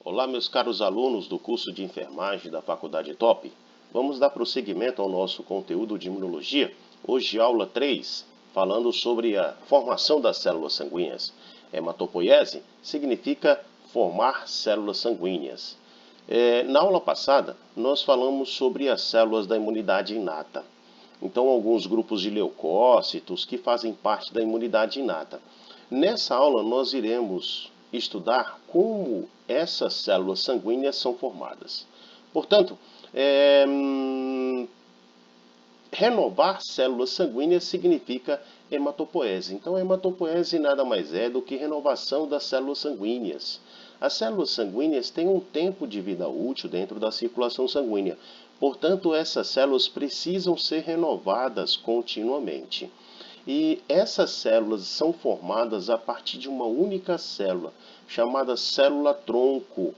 Olá, meus caros alunos do curso de enfermagem da Faculdade Top. Vamos dar prosseguimento ao nosso conteúdo de imunologia. Hoje, aula 3, falando sobre a formação das células sanguíneas. Hematopoiese significa formar células sanguíneas. Na aula passada, nós falamos sobre as células da imunidade inata. Então, alguns grupos de leucócitos que fazem parte da imunidade inata. Nessa aula, nós iremos estudar como essas células sanguíneas são formadas. Portanto, renovar células sanguíneas significa hematopoese. Então, a hematopoese nada mais é do que renovação das células sanguíneas. As células sanguíneas têm um tempo de vida útil dentro da circulação sanguínea. Portanto, essas células precisam ser renovadas continuamente. E essas células são formadas a partir de uma única célula, chamada célula-tronco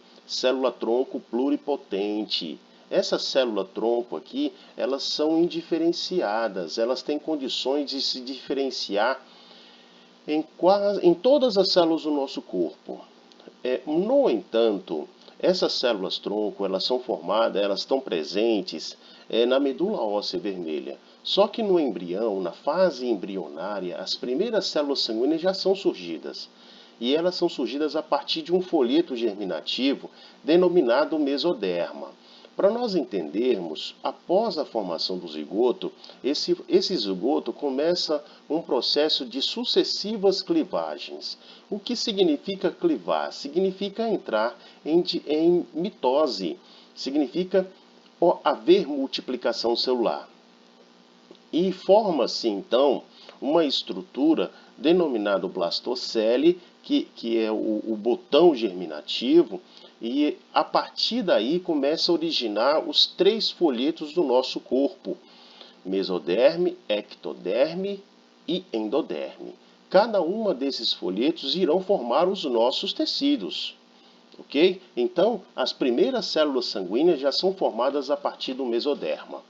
pluripotente. Essa célula-tronco aqui, elas são indiferenciadas, elas têm condições de se diferenciar em todas as células do nosso corpo. No entanto, essas células-tronco, elas são formadas, elas estão presentes na medula óssea vermelha. Só que no embrião, na fase embrionária, as primeiras células sanguíneas já são surgidas. E elas são surgidas a partir de um folheto germinativo denominado mesoderma. Para nós entendermos, após a formação do zigoto, esse zigoto começa um processo de sucessivas clivagens. O que significa clivar? Significa entrar em mitose, significa haver multiplicação celular. E forma-se então uma estrutura denominada blastocele, que é o botão germinativo, e a partir daí começa a originar os 3 folhetos do nosso corpo: mesoderme, ectoderme e endoderme. Cada uma desses folhetos irão formar os nossos tecidos. Ok? Então, as primeiras células sanguíneas já são formadas a partir do mesoderma.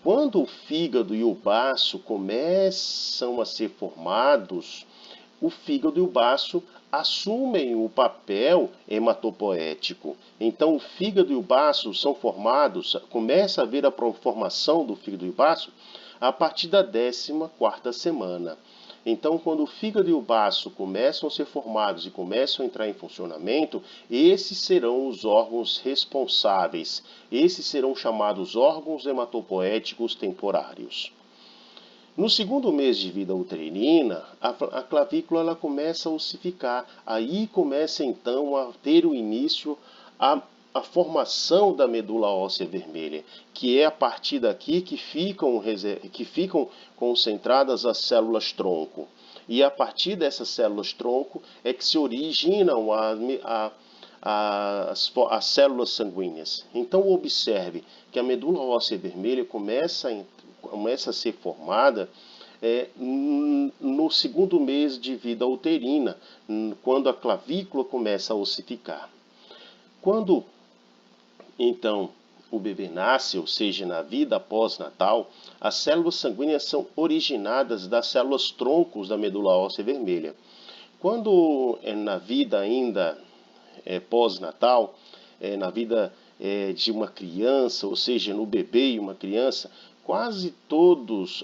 Quando o fígado e o baço começam a ser formados, o fígado e o baço assumem o papel hematopoético. Então, o fígado e o baço são formados, começa a haver a formação do fígado e o baço a partir da 14ª semana. Então, quando o fígado e o baço começam a ser formados e começam a entrar em funcionamento, esses serão os órgãos responsáveis. Esses serão chamados órgãos hematopoéticos temporários. No segundo mês de vida uterina, a clavícula ela começa a ossificar. Aí começa então a ter o início a formação da medula óssea vermelha, que é a partir daqui que ficam concentradas as células-tronco. E a partir dessas células-tronco é que se originam as células sanguíneas. Então observe que a medula óssea vermelha começa a ser formada no segundo mês de vida uterina, quando a clavícula começa a ossificar. Quando, então, o bebê nasce, ou seja, na vida pós-natal, as células sanguíneas são originadas das células-troncos da medula óssea vermelha. Quando na vida ainda pós-natal, na vida de uma criança, ou seja, no bebê e uma criança, quase todos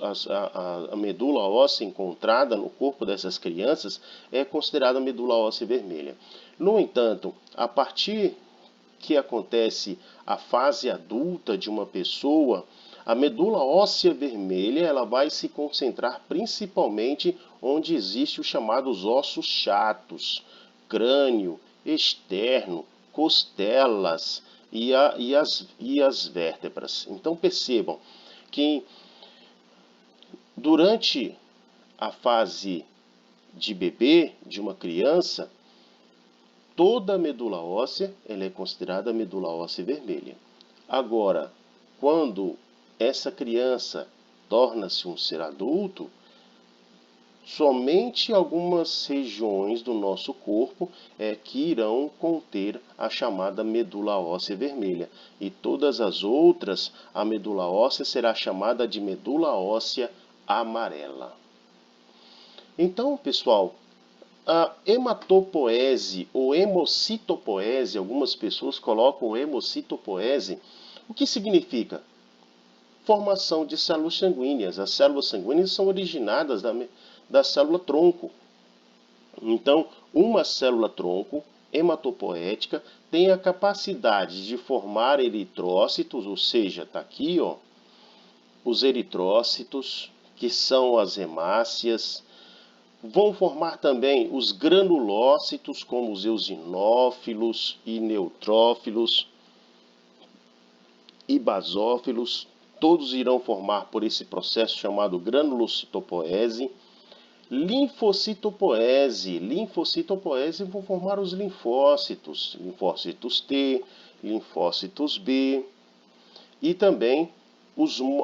a medula óssea encontrada no corpo dessas crianças é considerada medula óssea vermelha. No entanto, a partir que acontece a fase adulta de uma pessoa, a medula óssea vermelha ela vai se concentrar principalmente onde existe os chamados ossos chatos, crânio, externo, costelas e as vértebras. Então percebam que durante a fase de bebê, de uma criança, toda a medula óssea ela é considerada medula óssea vermelha. Agora, quando essa criança torna-se um ser adulto, somente algumas regiões do nosso corpo que irão conter a chamada medula óssea vermelha. E todas as outras, a medula óssea será chamada de medula óssea amarela. Então, pessoal, A hematopoese ou hemocitopoese, algumas pessoas colocam hemocitopoese. O que significa? Formação de células sanguíneas. As células sanguíneas são originadas da célula tronco. Então, uma célula tronco hematopoética tem a capacidade de formar eritrócitos, ou seja, está aqui, ó, os eritrócitos, que são as hemácias. Vão formar também os granulócitos, como os eosinófilos e neutrófilos e basófilos. Todos irão formar por esse processo chamado granulocitopoese. Linfocitopoese. Linfocitopoese vão formar os linfócitos. Linfócitos T, linfócitos B. E também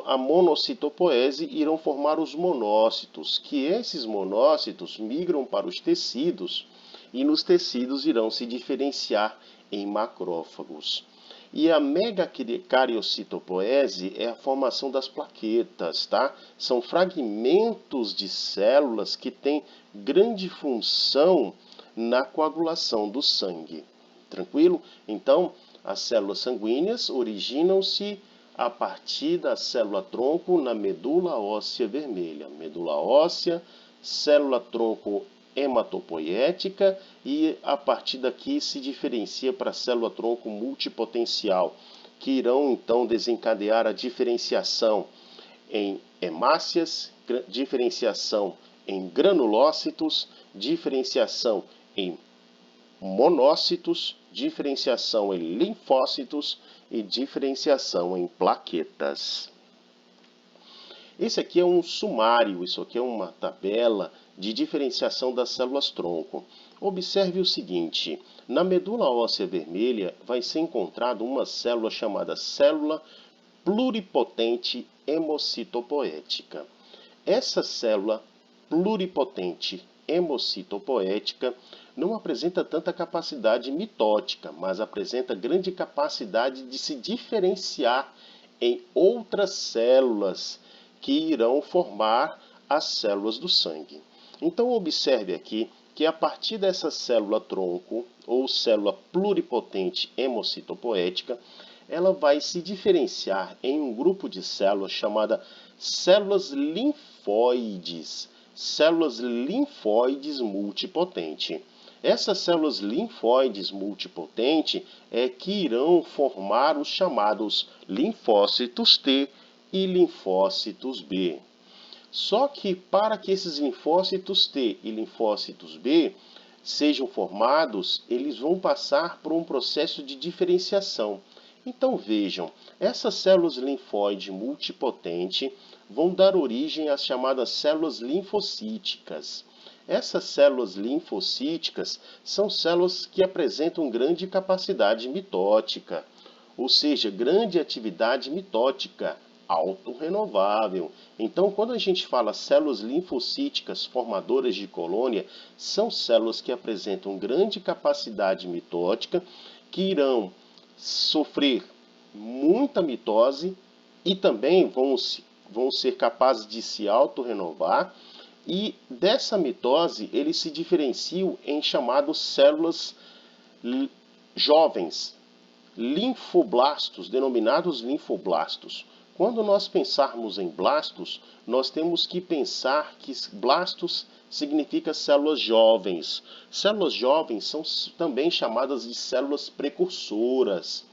a monocitopoese irão formar os monócitos, que esses monócitos migram para os tecidos e nos tecidos irão se diferenciar em macrófagos. E a megacariocitopoese é a formação das plaquetas, tá? São fragmentos de células que têm grande função na coagulação do sangue. Tranquilo? Então, as células sanguíneas originam-se a partir da célula-tronco na medula óssea vermelha. Medula óssea, célula-tronco hematopoética e a partir daqui se diferencia para a célula-tronco multipotencial, que irão então desencadear a diferenciação em hemácias, diferenciação em granulócitos, diferenciação em monócitos, diferenciação em linfócitos e diferenciação em plaquetas. Esse aqui é um sumário, isso aqui é uma tabela de diferenciação das células-tronco. Observe o seguinte, na medula óssea vermelha vai ser encontrada uma célula chamada célula pluripotente hemocitopoética. Essa célula pluripotente hemocitopoética não apresenta tanta capacidade mitótica, mas apresenta grande capacidade de se diferenciar em outras células que irão formar as células do sangue. Então observe aqui que a partir dessa célula-tronco ou célula pluripotente hemocitopoética, ela vai se diferenciar em um grupo de células chamada células linfóides. Células linfóides multipotente. Essas células linfóides multipotente é que irão formar os chamados linfócitos T e linfócitos B. Só que para que esses linfócitos T e linfócitos B sejam formados, eles vão passar por um processo de diferenciação. Então vejam, essas células linfóides multipotente vão dar origem às chamadas células linfocíticas. Essas células linfocíticas são células que apresentam grande capacidade mitótica, ou seja, grande atividade mitótica, autorrenovável. Então, quando a gente fala células linfocíticas formadoras de colônia, são células que apresentam grande capacidade mitótica, que irão sofrer muita mitose e também vão ser capazes de se autorrenovar. E dessa mitose, eles se diferenciam em chamados células jovens, linfoblastos, denominados linfoblastos. Quando nós pensarmos em blastos, nós temos que pensar que blastos significa células jovens. Células jovens são também chamadas de células precursoras,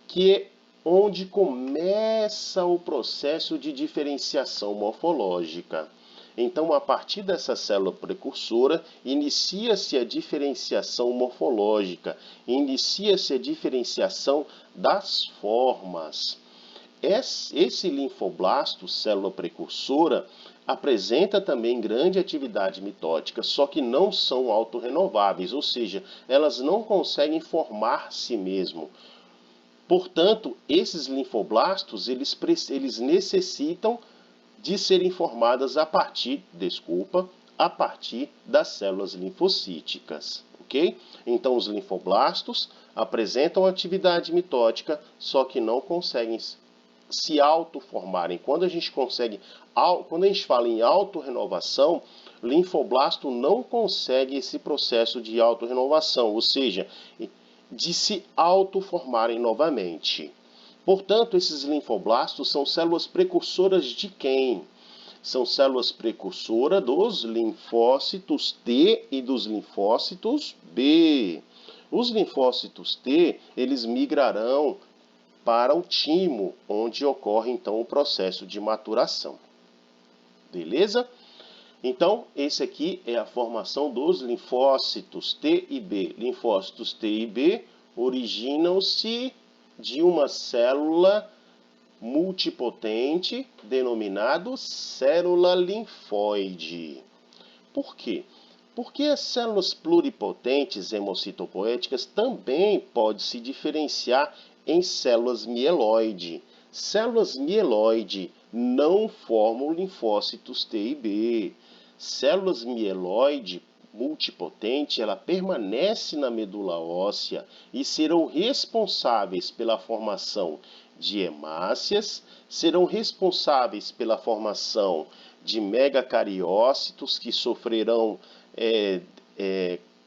que é onde começa o processo de diferenciação morfológica. Então, a partir dessa célula precursora, inicia-se a diferenciação morfológica, inicia-se a diferenciação das formas. Esse linfoblasto, célula precursora, apresenta também grande atividade mitótica, só que não são autorrenováveis, ou seja, elas não conseguem formar si mesmo. Portanto, esses linfoblastos, eles necessitam de serem formadas a partir das células linfocíticas, ok? Então, os linfoblastos apresentam atividade mitótica, só que não conseguem se autoformarem. Quando a gente fala em autorrenovação, linfoblasto não consegue esse processo de autorrenovação, ou seja, de se autoformarem novamente. Portanto, esses linfoblastos são células precursoras de quem? São células precursoras dos linfócitos T e dos linfócitos B. Os linfócitos T, eles migrarão para o timo, onde ocorre então o processo de maturação. Beleza? Então, esse aqui é a formação dos linfócitos T e B. Linfócitos T e B originam-se de uma célula multipotente denominada célula linfóide. Por quê? Porque as células pluripotentes hemocitopoéticas também podem se diferenciar em células mieloide. Células mieloide não formam linfócitos T e B. Células mieloide multipotente, ela permanece na medula óssea e serão responsáveis pela formação de hemácias, serão responsáveis pela formação de megacariócitos que sofrerão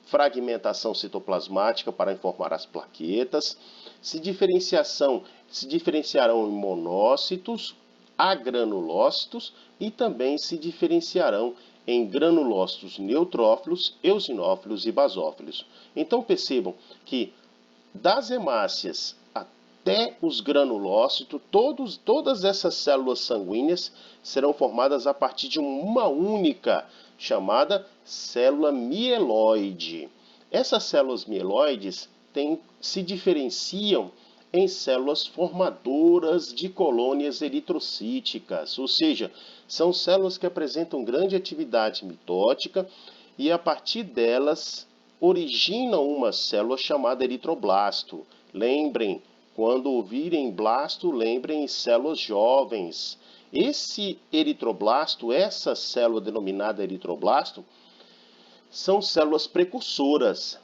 fragmentação citoplasmática para formar as plaquetas, se diferenciarão em monócitos, agranulócitos e também se diferenciarão em granulócitos neutrófilos, eosinófilos e basófilos. Então percebam que das hemácias até os granulócitos, todas essas células sanguíneas serão formadas a partir de uma única, chamada célula mieloide. Essas células mieloides se diferenciam em células formadoras de colônias eritrocíticas, ou seja, são células que apresentam grande atividade mitótica e a partir delas originam uma célula chamada eritroblasto. Lembrem, quando ouvirem blasto, lembrem em células jovens. Esse eritroblasto, essa célula denominada eritroblasto, são células precursoras.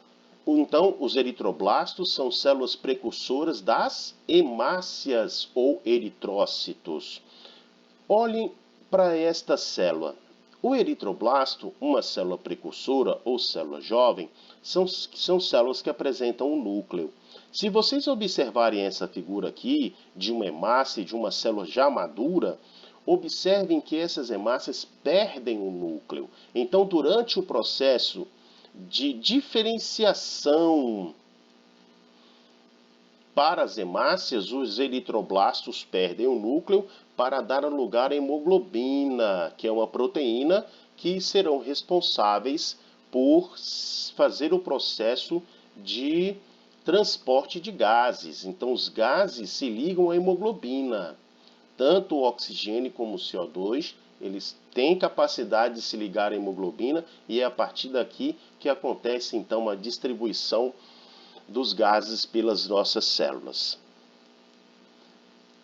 Então, os eritroblastos são células precursoras das hemácias ou eritrócitos. Olhem para esta célula. O eritroblasto, uma célula precursora ou célula jovem, são células que apresentam um núcleo. Se vocês observarem essa figura aqui, de uma hemácia e de uma célula já madura, observem que essas hemácias perdem o núcleo. Então, durante o processo de diferenciação para as hemácias, os eritroblastos perdem o núcleo para dar lugar à hemoglobina, que é uma proteína que serão responsáveis por fazer o processo de transporte de gases. Então, os gases se ligam à hemoglobina. Tanto o oxigênio como o CO2, eles têm capacidade de se ligar à hemoglobina e é a partir daqui que acontece, então, a distribuição dos gases pelas nossas células.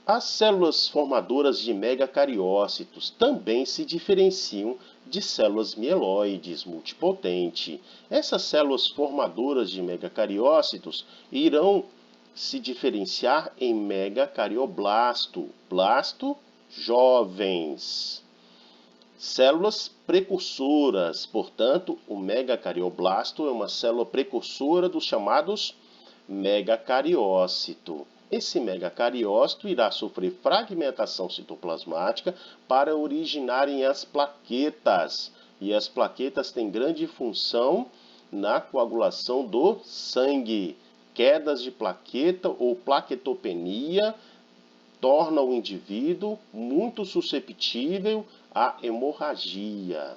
As células formadoras de megacariócitos também se diferenciam de células mieloides multipotentes. Essas células formadoras de megacariócitos irão se diferenciar em megacarioblasto, blasto jovens. Células precursoras, portanto, o megacarioblasto é uma célula precursora dos chamados megacariócito. Esse megacariócito irá sofrer fragmentação citoplasmática para originarem as plaquetas. E as plaquetas têm grande função na coagulação do sangue. Quedas de plaqueta ou plaquetopenia torna o indivíduo muito suscetível à hemorragia.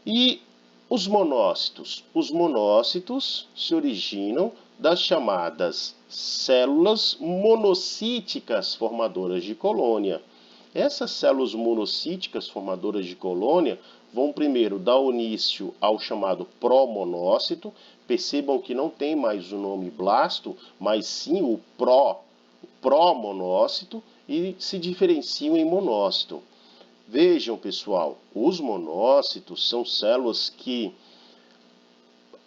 E os monócitos? Os monócitos se originam das chamadas células monocíticas formadoras de colônia. Essas células monocíticas formadoras de colônia vão primeiro dar início ao chamado promonócito. Percebam que não tem mais o nome blasto, mas sim o promonócito e se diferenciam em monócito. Vejam, pessoal, os monócitos são células que,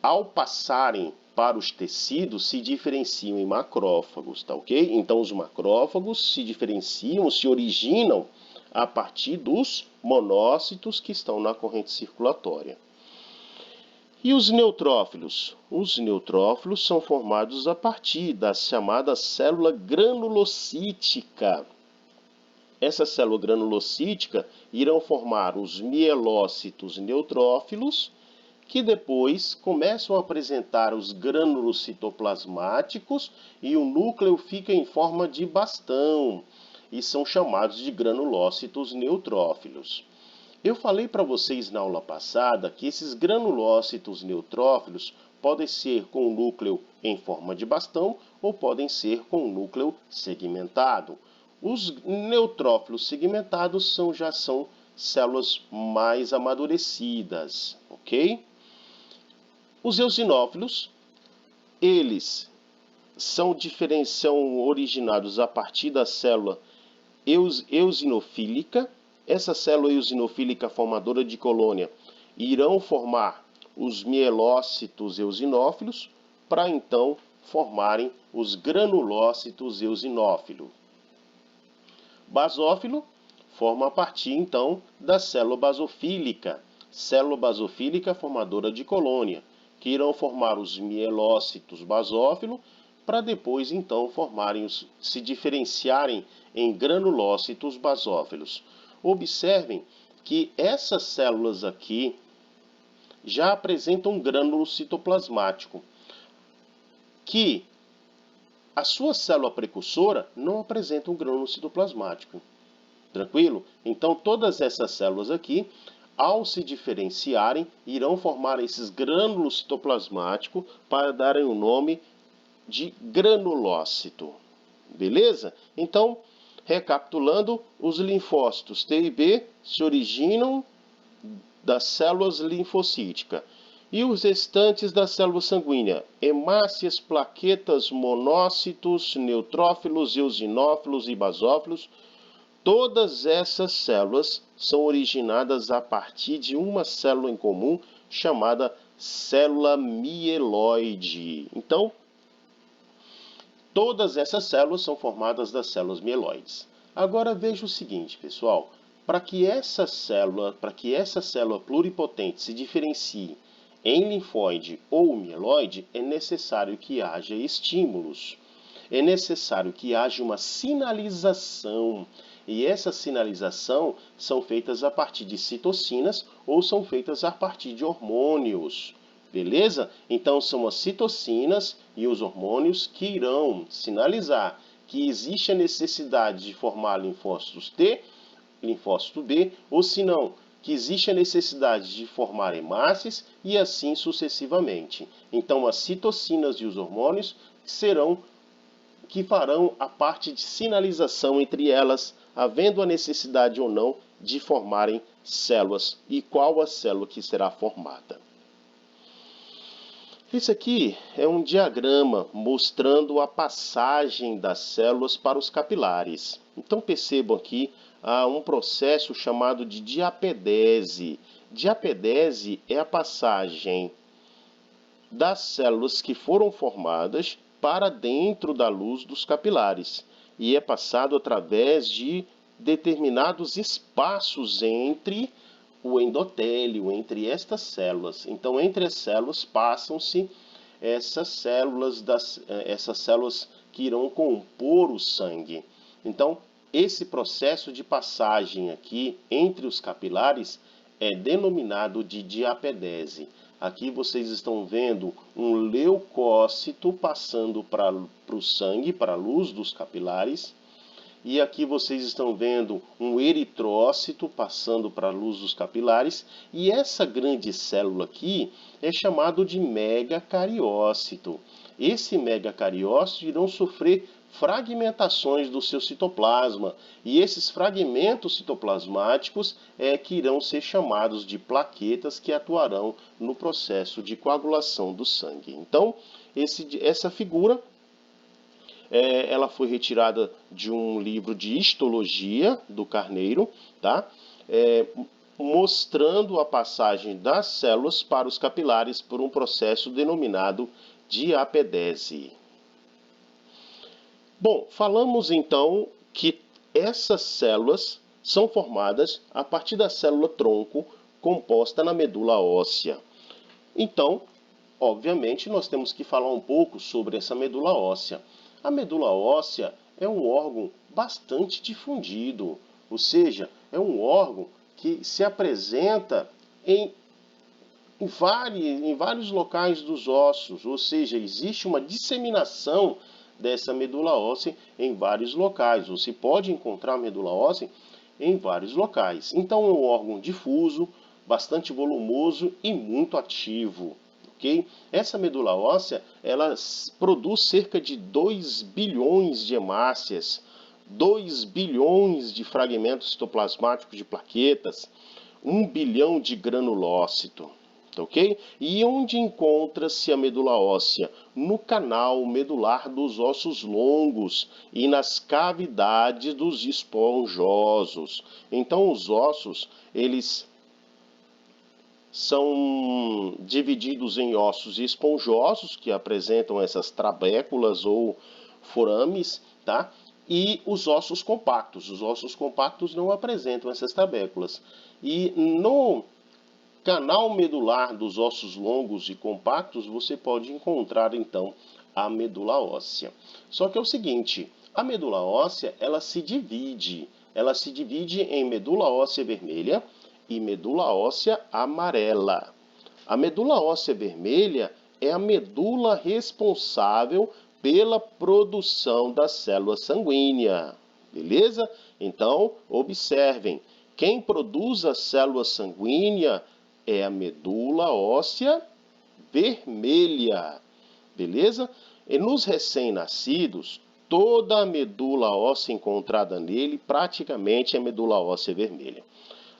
ao passarem para os tecidos, se diferenciam em macrófagos, tá ok? Então, os macrófagos se diferenciam, se originam a partir dos monócitos que estão na corrente circulatória. E os neutrófilos? Os neutrófilos são formados a partir da chamada célula granulocítica. Essa célula granulocítica irão formar os mielócitos neutrófilos, que depois começam a apresentar os grânulos citoplasmáticos e o núcleo fica em forma de bastão e são chamados de granulócitos neutrófilos. Eu falei para vocês na aula passada que esses granulócitos neutrófilos podem ser com o núcleo em forma de bastão ou podem ser com o núcleo segmentado. Os neutrófilos segmentados já são células mais amadurecidas, ok? Os eosinófilos, eles são originados a partir da célula eosinofílica. Essa célula eosinofílica formadora de colônia irão formar os mielócitos eosinófilos para então formarem os granulócitos eosinófilos. Basófilo forma a partir então da célula basofílica formadora de colônia, que irão formar os mielócitos basófilo para depois então se diferenciarem em granulócitos basófilos. Observem que essas células aqui já apresentam um grânulo citoplasmático, que a sua célula precursora não apresenta um grânulo citoplasmático. Tranquilo? Então todas essas células aqui, ao se diferenciarem, irão formar esses grânulos citoplasmáticos para darem o nome de granulócito. Beleza? Então, recapitulando, os linfócitos T e B se originam das células linfocíticas. E os restantes da célula sanguínea, hemácias, plaquetas, monócitos, neutrófilos, eosinófilos e basófilos, todas essas células são originadas a partir de uma célula em comum chamada célula mieloide. Então, todas essas células são formadas das células mieloides. Agora veja o seguinte, pessoal, para que essa célula pluripotente se diferencie em linfóide ou mieloide, é necessário que haja estímulos. É necessário que haja uma sinalização. E essa sinalização são feitas a partir de citocinas ou são feitas a partir de hormônios. Beleza? Então são as citocinas e os hormônios que irão sinalizar que existe a necessidade de formar linfócitos T, linfócito B, ou se não, que existe a necessidade de formar hemácias e assim sucessivamente. Então as citocinas e os hormônios que farão a parte de sinalização entre elas, havendo a necessidade ou não de formarem células e qual a célula que será formada. Esse aqui é um diagrama mostrando a passagem das células para os capilares. Então percebam aqui um processo chamado de diapedese. Diapedese é a passagem das células que foram formadas para dentro da luz dos capilares e é passado através de determinados espaços entre o endotélio, entre estas células. Então, entre as células passam-se essas células que irão compor o sangue. Então, esse processo de passagem aqui entre os capilares é denominado de diapedese. Aqui vocês estão vendo um leucócito passando para o sangue, para a luz dos capilares. E aqui vocês estão vendo um eritrócito passando para a luz dos capilares. E essa grande célula aqui é chamado de megacariócito. Esse megacariócito irão sofrer fragmentações do seu citoplasma. E esses fragmentos citoplasmáticos que irão ser chamados de plaquetas que atuarão no processo de coagulação do sangue. Então, essa figura ela foi retirada de um livro de histologia do Carneiro, tá? Mostrando a passagem das células para os capilares por um processo denominado diapedese. Bom, falamos então que essas células são formadas a partir da célula-tronco composta na medula óssea. Então, obviamente, nós temos que falar um pouco sobre essa medula óssea. A medula óssea é um órgão bastante difundido, ou seja, é um órgão que se apresenta em vários locais dos ossos, ou seja, existe uma disseminação dessa medula óssea em vários locais. Você pode encontrar a medula óssea em vários locais. Então é um órgão difuso, bastante volumoso e muito ativo. Okay? Essa medula óssea ela produz cerca de 2 bilhões de hemácias, 2 bilhões de fragmentos citoplasmáticos de plaquetas, 1 bilhão de granulócito. Ok? E onde encontra-se a medula óssea? No canal medular dos ossos longos e nas cavidades dos esponjosos. Então, os ossos, eles são divididos em ossos esponjosos, que apresentam essas trabéculas ou forames, tá? E os ossos compactos. Os ossos compactos não apresentam essas trabéculas. E no canal medular dos ossos longos e compactos, você pode encontrar, então, a medula óssea. Só que é o seguinte, a medula óssea, ela se divide em medula óssea vermelha e medula óssea amarela. A medula óssea vermelha é a medula responsável pela produção da célula sanguínea, beleza? Então, observem, quem produz a célula sanguínea é a medula óssea vermelha, beleza? E nos recém-nascidos, toda a medula óssea encontrada nele praticamente é medula óssea vermelha.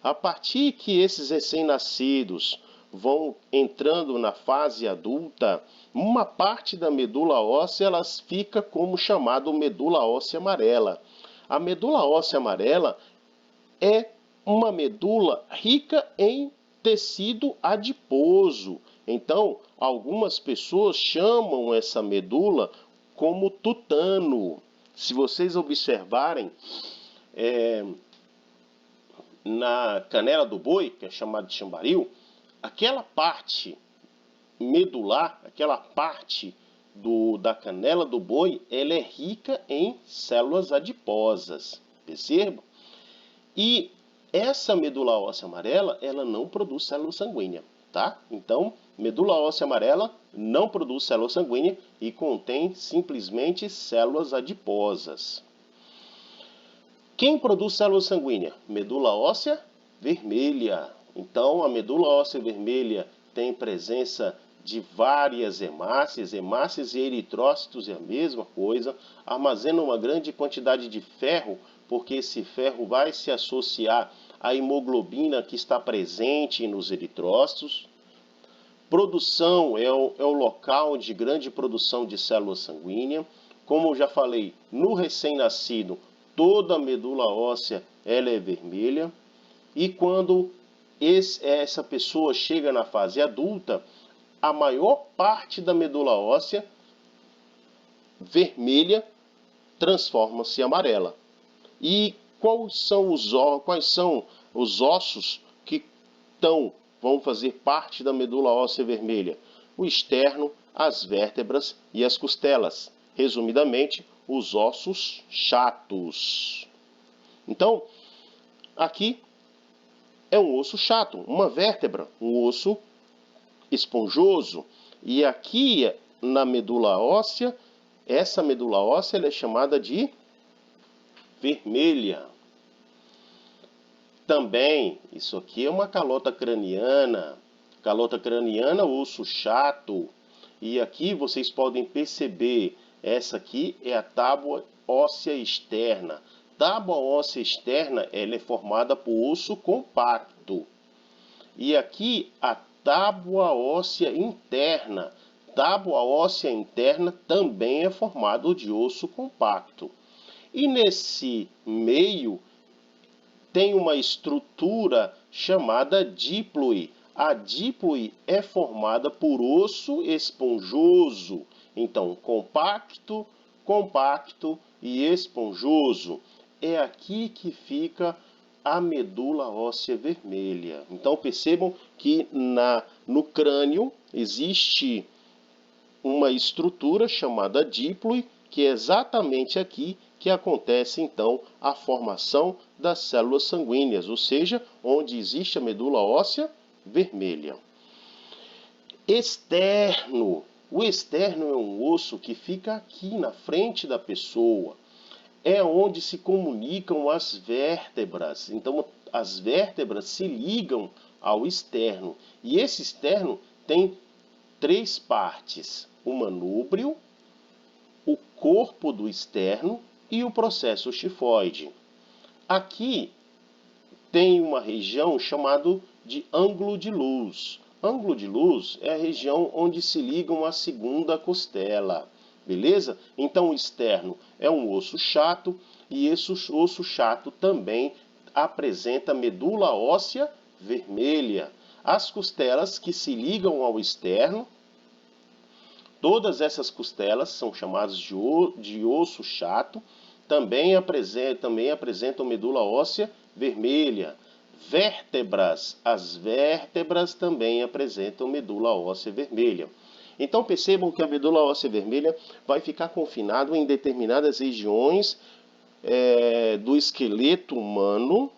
A partir que esses recém-nascidos vão entrando na fase adulta, uma parte da medula óssea ela fica como chamado medula óssea amarela. A medula óssea amarela é uma medula rica em tecido adiposo. Então, algumas pessoas chamam essa medula como tutano. Se vocês observarem, na canela do boi, que é chamada de chambaril, aquela parte medular, aquela parte da canela do boi, ela é rica em células adiposas. Percebam? E essa medula óssea amarela, ela não produz célula sanguínea, tá? Então, medula óssea amarela não produz célula sanguínea e contém simplesmente células adiposas. Quem produz célula sanguínea? Medula óssea vermelha. Então, a medula óssea vermelha tem presença de várias hemácias. Hemácias e eritrócitos é a mesma coisa. Armazena uma grande quantidade de ferro, porque esse ferro vai se associar à hemoglobina que está presente nos eritrócitos. Produção é o local de grande produção de célula sanguínea. Como eu já falei, no recém-nascido, toda a medula óssea ela é vermelha. E quando essa pessoa chega na fase adulta, a maior parte da medula óssea vermelha transforma-se em amarela. E quais são os ossos que vão fazer parte da medula óssea vermelha? O externo, as vértebras e as costelas. Resumidamente, os ossos chatos. Então, aqui é um osso chato, uma vértebra, um osso esponjoso. E aqui na medula óssea, essa medula óssea ela é chamada de vermelha. Também, isso aqui é uma calota craniana. Calota craniana, osso chato. E aqui vocês podem perceber, essa aqui é a tábua óssea externa. Tábua óssea externa, ela é formada por osso compacto. E aqui a tábua óssea interna. Tábua óssea interna também é formada de osso compacto. E nesse meio tem uma estrutura chamada díploe. A díploe é formada por osso esponjoso. Então, compacto, compacto e esponjoso. É aqui que fica a medula óssea vermelha. Então percebam que no crânio existe uma estrutura chamada díploe, que é exatamente aqui que acontece então a formação das células sanguíneas, ou seja, onde existe a medula óssea vermelha. Externo. O externo é um osso que fica aqui na frente da pessoa. É onde se comunicam as vértebras. Então, as vértebras se ligam ao externo. E esse externo tem 3 partes: o manúbrio, o corpo do externo e o processo xifoide. Aqui tem uma região chamada de ângulo de luz. Ângulo de luz é a região onde se ligam a segunda costela, beleza? Então o externo é um osso chato e esse osso chato também apresenta medula óssea vermelha. As costelas que se ligam ao externo, todas essas costelas são chamadas de osso chato, também apresentam medula óssea vermelha. Vértebras, as vértebras também apresentam medula óssea vermelha. Então percebam que a medula óssea vermelha vai ficar confinada em determinadas regiões do esqueleto humano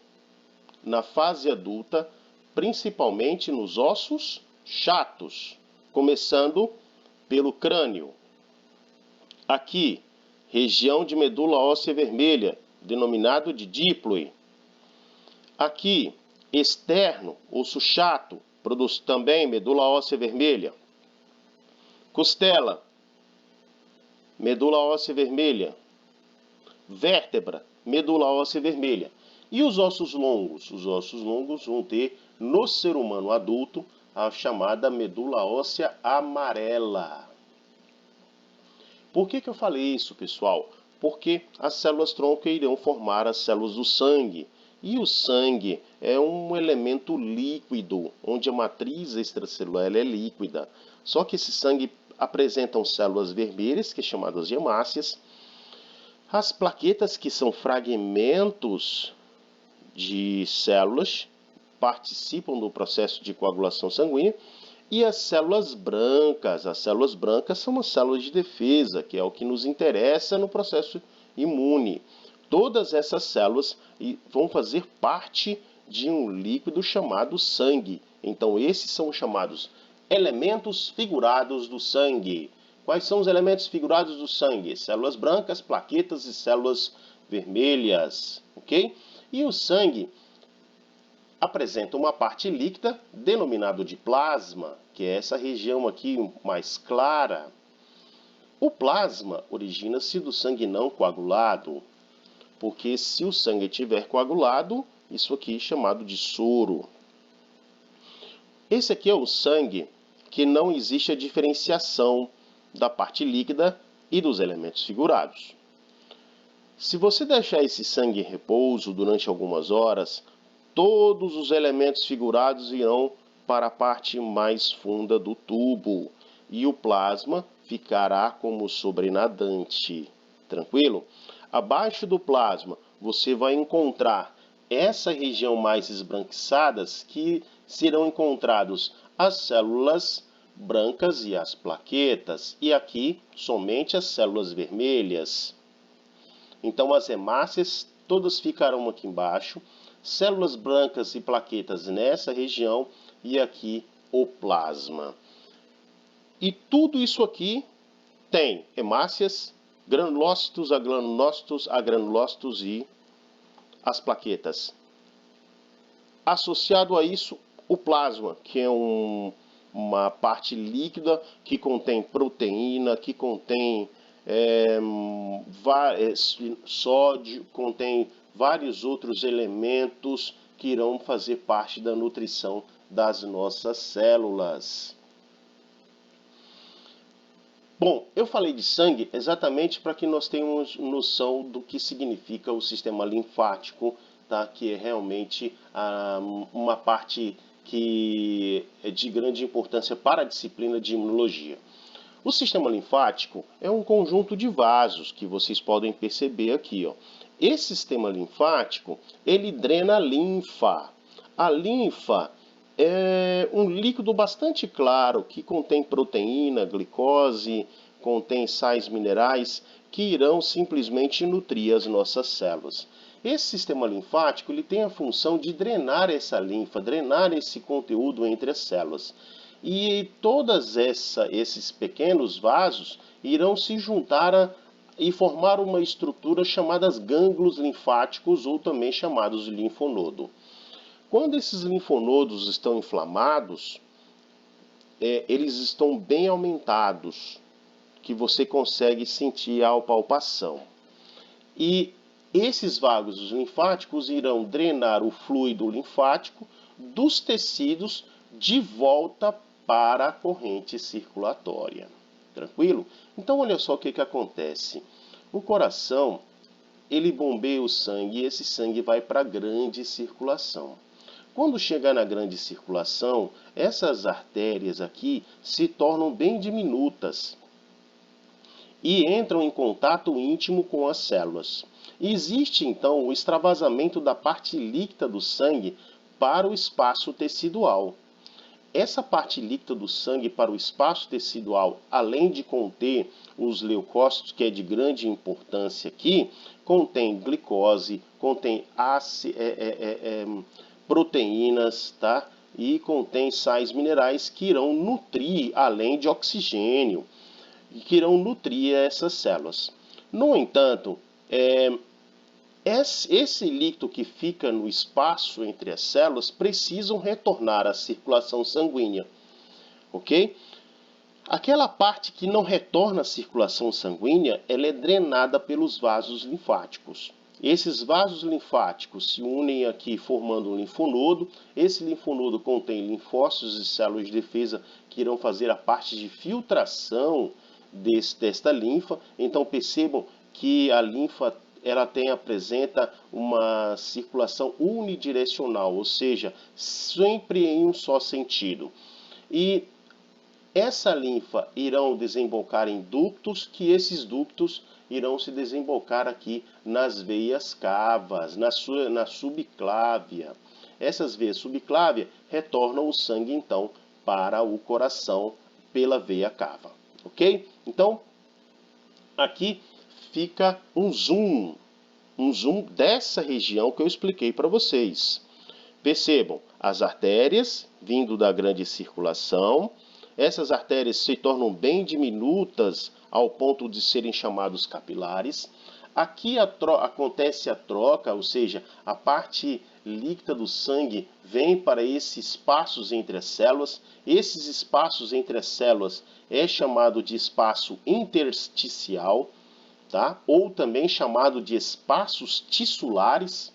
na fase adulta, principalmente nos ossos chatos, começando pelo crânio. Aqui, região de medula óssea vermelha, denominado de díploe. Aqui, externo, osso chato, produz também medula óssea vermelha. Costela, medula óssea vermelha. Vértebra, medula óssea vermelha. E os ossos longos? Os ossos longos vão ter, no ser humano adulto, a chamada medula óssea amarela. Por que eu falei isso, pessoal? Porque as células tronco irão formar as células do sangue. E o sangue é um elemento líquido, onde a matriz extracelular é líquida. Só que esse sangue apresentam células vermelhas, que é chamadas de hemácias. As plaquetas, que são fragmentos de células, participam do processo de coagulação sanguínea. E as células brancas são as células de defesa, que é o que nos interessa no processo imune. Todas essas células vão fazer parte de um líquido chamado sangue. Então, esses são chamados elementos figurados do sangue. Quais são os elementos figurados do sangue? Células brancas, plaquetas e células vermelhas, ok? E o sangue apresenta uma parte líquida, denominado de plasma, que é essa região aqui mais clara. O plasma origina-se do sangue não coagulado, porque se o sangue estiver coagulado, isso aqui é chamado de soro. Esse aqui é o sangue que não existe a diferenciação da parte líquida e dos elementos figurados. Se você deixar esse sangue em repouso durante algumas horas, todos os elementos figurados irão para a parte mais funda do tubo e o plasma ficará como sobrenadante. Tranquilo? Abaixo do plasma você vai encontrar essa região mais esbranquiçadas, que serão encontrados as células brancas e as plaquetas, e aqui somente as células vermelhas. Então as hemácias todas ficarão aqui embaixo, células brancas e plaquetas nessa região e aqui o plasma. E tudo isso aqui tem hemácias, granulócitos, agranulócitos e as plaquetas. Associado a isso, o plasma, que é uma parte líquida que contém proteína, que contém sódio, contém vários outros elementos que irão fazer parte da nutrição das nossas células. Bom, eu falei de sangue exatamente para que nós tenhamos noção do que significa o sistema linfático, tá? Que é realmente uma parte que é de grande importância para a disciplina de imunologia. O sistema linfático é um conjunto de vasos que vocês podem perceber aqui, ó. esse sistema linfático, ele drena a linfa. A linfa é um líquido bastante claro que contém proteína, glicose, contém sais minerais que irão simplesmente nutrir as nossas células. Esse sistema linfático ele tem a função de drenar essa linfa, drenar esse conteúdo entre as células. E todos esses pequenos vasos irão se juntar e formar uma estrutura chamada gânglios linfáticos ou também chamados de linfonodo. Quando esses linfonodos estão inflamados, eles estão bem aumentados, que você consegue sentir a palpação. E esses vasos linfáticos irão drenar o fluido linfático dos tecidos de volta para a corrente circulatória. Tranquilo? Então, olha só o que acontece. O coração, ele bombeia o sangue e esse sangue vai para a grande circulação. Quando chegar na grande circulação, essas artérias aqui se tornam bem diminutas e entram em contato íntimo com as células. Existe, então, o extravasamento da parte líquida do sangue para o espaço tecidual. Essa parte líquida do sangue para o espaço tecidual, além de conter os leucócitos, que é de grande importância aqui, contém glicose, contém proteínas, tá? E contém sais minerais que irão nutrir, além de oxigênio, que irão nutrir essas células. No entanto, esse líquido que fica no espaço entre as células precisam retornar à circulação sanguínea, ok? Aquela parte que não retorna à circulação sanguínea, ela é drenada pelos vasos linfáticos. Esses vasos linfáticos se unem aqui formando um linfonodo. Esse linfonodo contém linfócitos e células de defesa que irão fazer a parte de filtração desta linfa. Então percebam que a linfa apresenta uma circulação unidirecional, ou seja, sempre em um só sentido. E essa linfa irão desembocar em ductos, que esses ductos irão se desembocar aqui nas veias cavas, na subclávia. Essas veias subclávia retornam o sangue, então, para o coração pela veia cava, ok? Então, aqui fica um zoom dessa região que eu expliquei para vocês. Percebam, as artérias vindo da grande circulação, essas artérias se tornam bem diminutas ao ponto de serem chamados capilares. Aqui acontece a troca, ou seja, a parte líquida do sangue vem para esses espaços entre as células. Esses espaços entre as células é chamado de espaço intersticial, tá? Ou também chamado de espaços tissulares.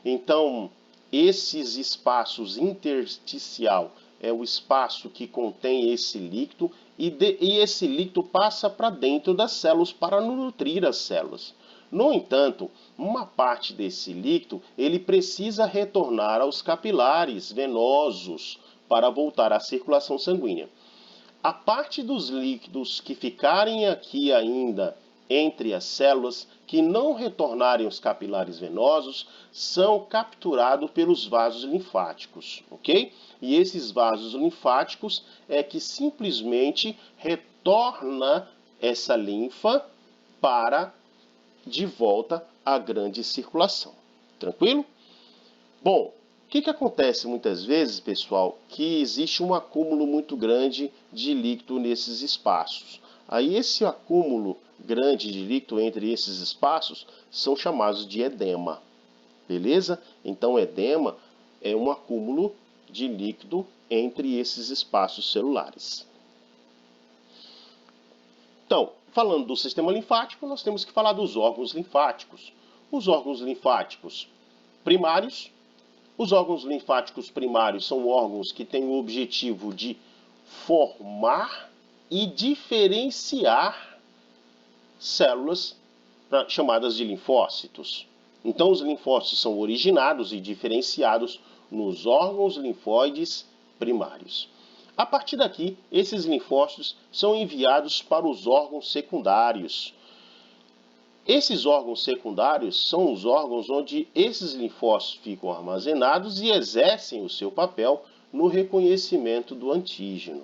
Então, esses espaços intersticial é o espaço que contém esse líquido e esse líquido passa para dentro das células para nutrir as células. No entanto, uma parte desse líquido ele precisa retornar aos capilares venosos para voltar à circulação sanguínea. A parte dos líquidos que ficarem aqui ainda entre as células, que não retornarem aos capilares venosos, são capturados pelos vasos linfáticos, ok? E esses vasos linfáticos é que simplesmente retorna essa linfa para de volta à grande circulação. Tranquilo? Bom, o que acontece muitas vezes, pessoal, que existe um acúmulo muito grande de líquido nesses espaços. Aí esse acúmulo grande de líquido entre esses espaços são chamados de edema, beleza? Então, edema é um acúmulo de líquido entre esses espaços celulares. Então, falando do sistema linfático, nós temos que falar dos órgãos linfáticos. Os órgãos linfáticos primários. Os órgãos linfáticos primários são órgãos que têm o objetivo de formar e diferenciar células chamadas de linfócitos. Então, os linfócitos são originados e diferenciados nos órgãos linfóides primários. A partir daqui, esses linfócitos são enviados para os órgãos secundários. Esses órgãos secundários são os órgãos onde esses linfócitos ficam armazenados e exercem o seu papel no reconhecimento do antígeno.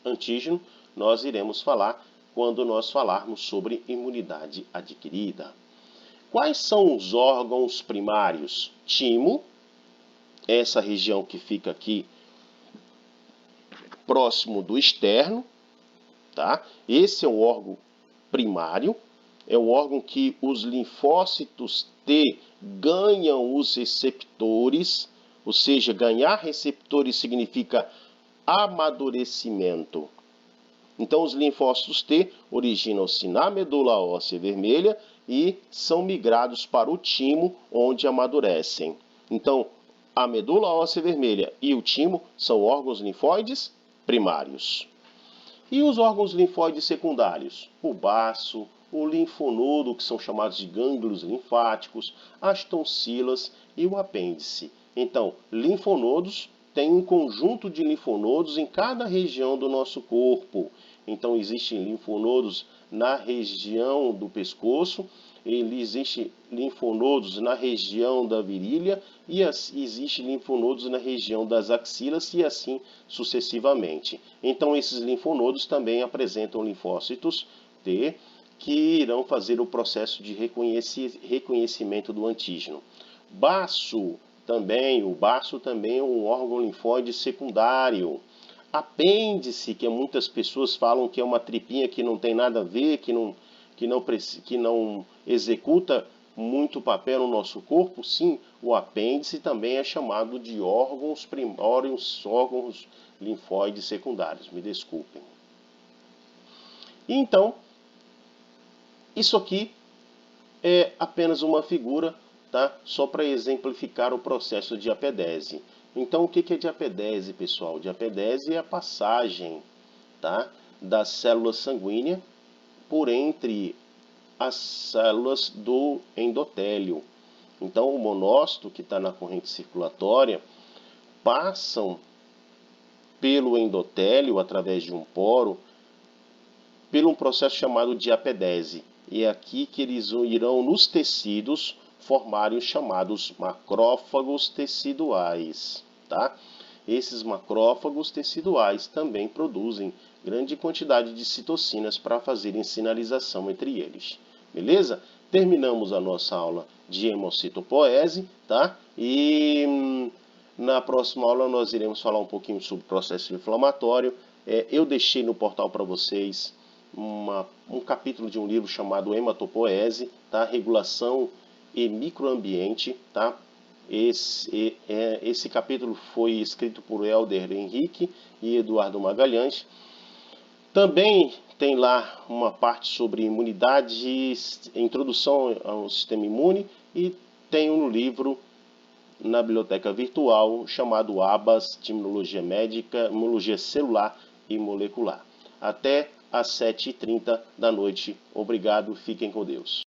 Antígeno nós iremos falar quando nós falarmos sobre imunidade adquirida. Quais são os órgãos primários? Timo, essa região que fica aqui próximo do externo, tá? Esse é o órgão primário, é o órgão que os linfócitos T ganham os receptores, ou seja, ganhar receptores significa amadurecimento. Então, os linfócitos T originam-se na medula óssea vermelha e são migrados para o timo, onde amadurecem. Então, a medula óssea vermelha e o timo são órgãos linfóides primários. E os órgãos linfóides secundários? O baço, o linfonodo, que são chamados de gânglios linfáticos, as tonsilas e o apêndice. Então, linfonodos tem um conjunto de linfonodos em cada região do nosso corpo. Então, existem linfonodos na região do pescoço, existem linfonodos na região da virilha e existem linfonodos na região das axilas e assim sucessivamente. Então, esses linfonodos também apresentam linfócitos T que irão fazer o processo de reconhecimento do antígeno. O baço também é um órgão linfóide secundário. Apêndice, que muitas pessoas falam que é uma tripinha que não tem nada a ver, que não executa muito papel no nosso corpo. Sim, o apêndice também é chamado de órgãos primários, órgãos linfóides secundários. Me desculpem. Então, isso aqui é apenas uma figura, tá? Só para exemplificar o processo de apedese. Então, o que é diapedese, pessoal? Diapedese é a passagem, tá, da célula sanguínea por entre as células do endotélio. Então, o monócito que está na corrente circulatória passam pelo endotélio através de um poro, pelo um processo chamado diapedese. E é aqui que eles irão nos tecidos formarem os chamados macrófagos teciduais, tá? Esses macrófagos teciduais também produzem grande quantidade de citocinas para fazerem sinalização entre eles. Beleza? Terminamos a nossa aula de hemocitopoese, tá? E na próxima aula nós iremos falar um pouquinho sobre o processo inflamatório. Eu deixei no portal para vocês um capítulo de um livro chamado Hematopoese, tá? Regulação e microambiente, tá? Esse capítulo foi escrito por Helder Henrique e Eduardo Magalhães. Também tem lá uma parte sobre imunidade, introdução ao sistema imune, e tem um livro na biblioteca virtual chamado ABAS, de Imunologia Médica, Imunologia Celular e Molecular. Até às 7h30 da noite. Obrigado, fiquem com Deus.